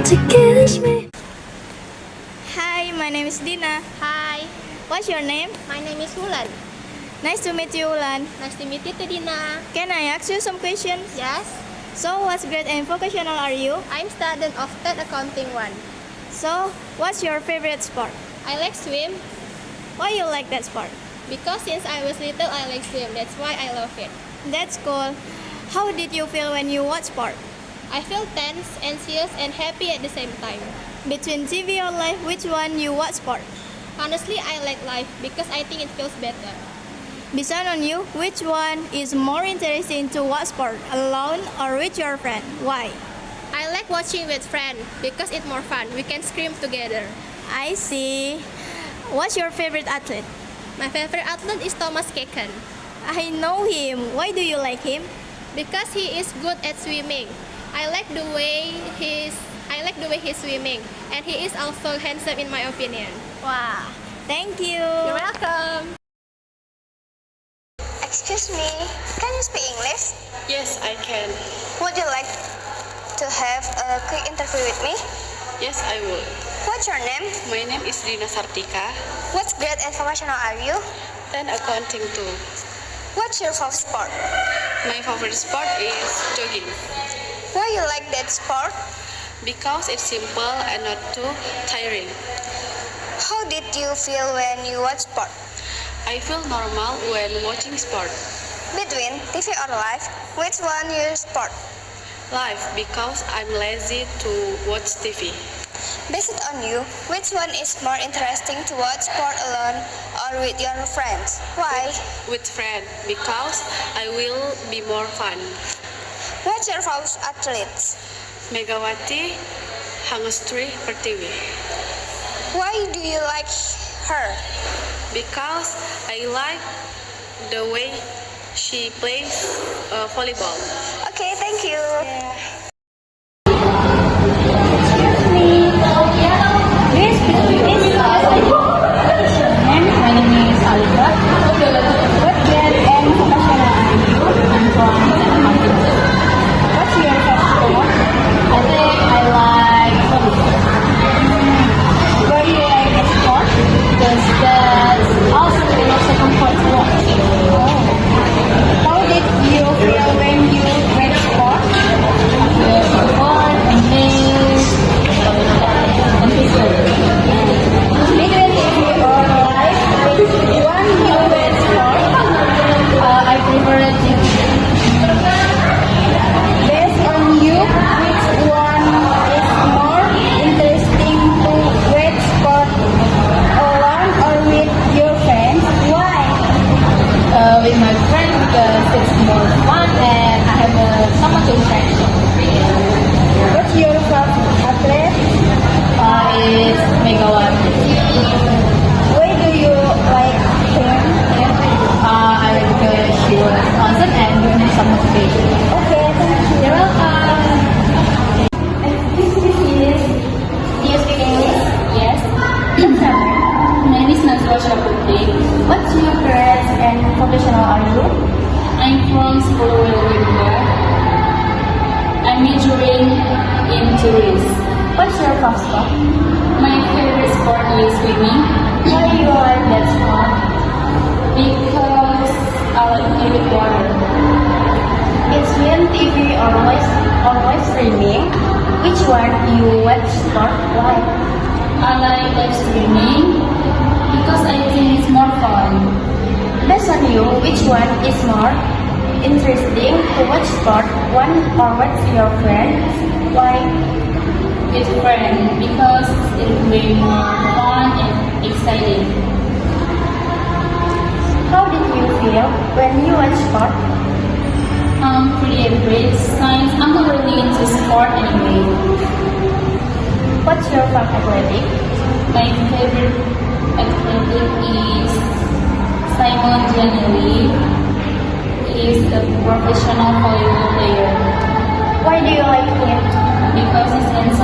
to kiss me. Hi, my name is Dina. Hi, What's your name? my name is Wulan. Nice to meet you, Ulan. Nice to meet you too, Dina. Can I ask you some questions? Yes, So, what grade and vocational are you? I'm student of Third Accounting 1. So, what's your favorite sport? I like swim Why you like that sport? because since I was little I like swim. That's why I love it. That's cool. How did you feel when you watch sport? I feel tense, anxious, and happy at the same time. Between TV or live, which one you watch sport? Honestly, I like live because I think it feels better. Based on you, which one is more interesting to watch sport, alone or with your friend? Why? I like watching with friends because it's more fun. We can scream together. I see. What's your favorite athlete? My favorite athlete is Thomas Keken I know him. Why do you like him? because he is good at swimming. I like the way he's swimming, and he is also handsome in my opinion. Wow. Thank you. You're welcome. Excuse me, can you speak English? Yes, I can. Would you like to have a quick interview with me? Yes, I would. What's your name? My name is Dina Sartika, What grade and vocational are you? then accounting too. What's your favorite sport? My favorite sport is jogging Why you like that sport? because it's simple and not too tiring. How did you feel when you watch sport? I feel normal when watching sport. Between TV or live, which one you sport? Live because I'm lazy to watch TV. Based on you, which one is more interesting to watch sport alone or with your friends? Why? With friends because I will be more fun. What's your favorite athletes? Megawati Hangustri Pertiwi Why do you like her? because I like the way she plays volleyball. Okay, thank you. My name is Alika. What grade and vocational are you? I'm from Accounting. What's your favorite sport? I think I like volleyball. Why do you like the sport? Because that's also my second sport to watch. How did you feel when you went sport? I feel fun, amazed, and peaceful. Between TV or live, which one you went sport? I prefer TV. Based on you, which one is more interesting to watch sport alone or with your friends? Why? With my friends because it's more fun and I have someone to interact. What's your favorite athlete? It's Megawati. Why do you like him? I like because she was awesome and gives me some motivation. Okay, thank you. You're welcome. This is. Do you speak English? Yes. My name is Nazwa Shaputi. What's your grades and professional are you? I'm from School Wilwinda. I'm majoring in tourism. What's your favorite sport? My favorite sport is swimming. Why do you like that sport? Because I like to play with water. It's when TV or live streaming. Which one you watch sport? Why? I like live streaming because I think it's more fun. Based on you, which one is more interesting to watch sport? One or watch your friends? Why? With friends because it's way more fun and exciting. How did you feel when you watch sport? Pretty great. Since I'm not really into sport anyway. What's your favorite athletic? My favorite athletic is Simon Janelli. He is a professional volleyball player. Why do you like him? Because he's handsome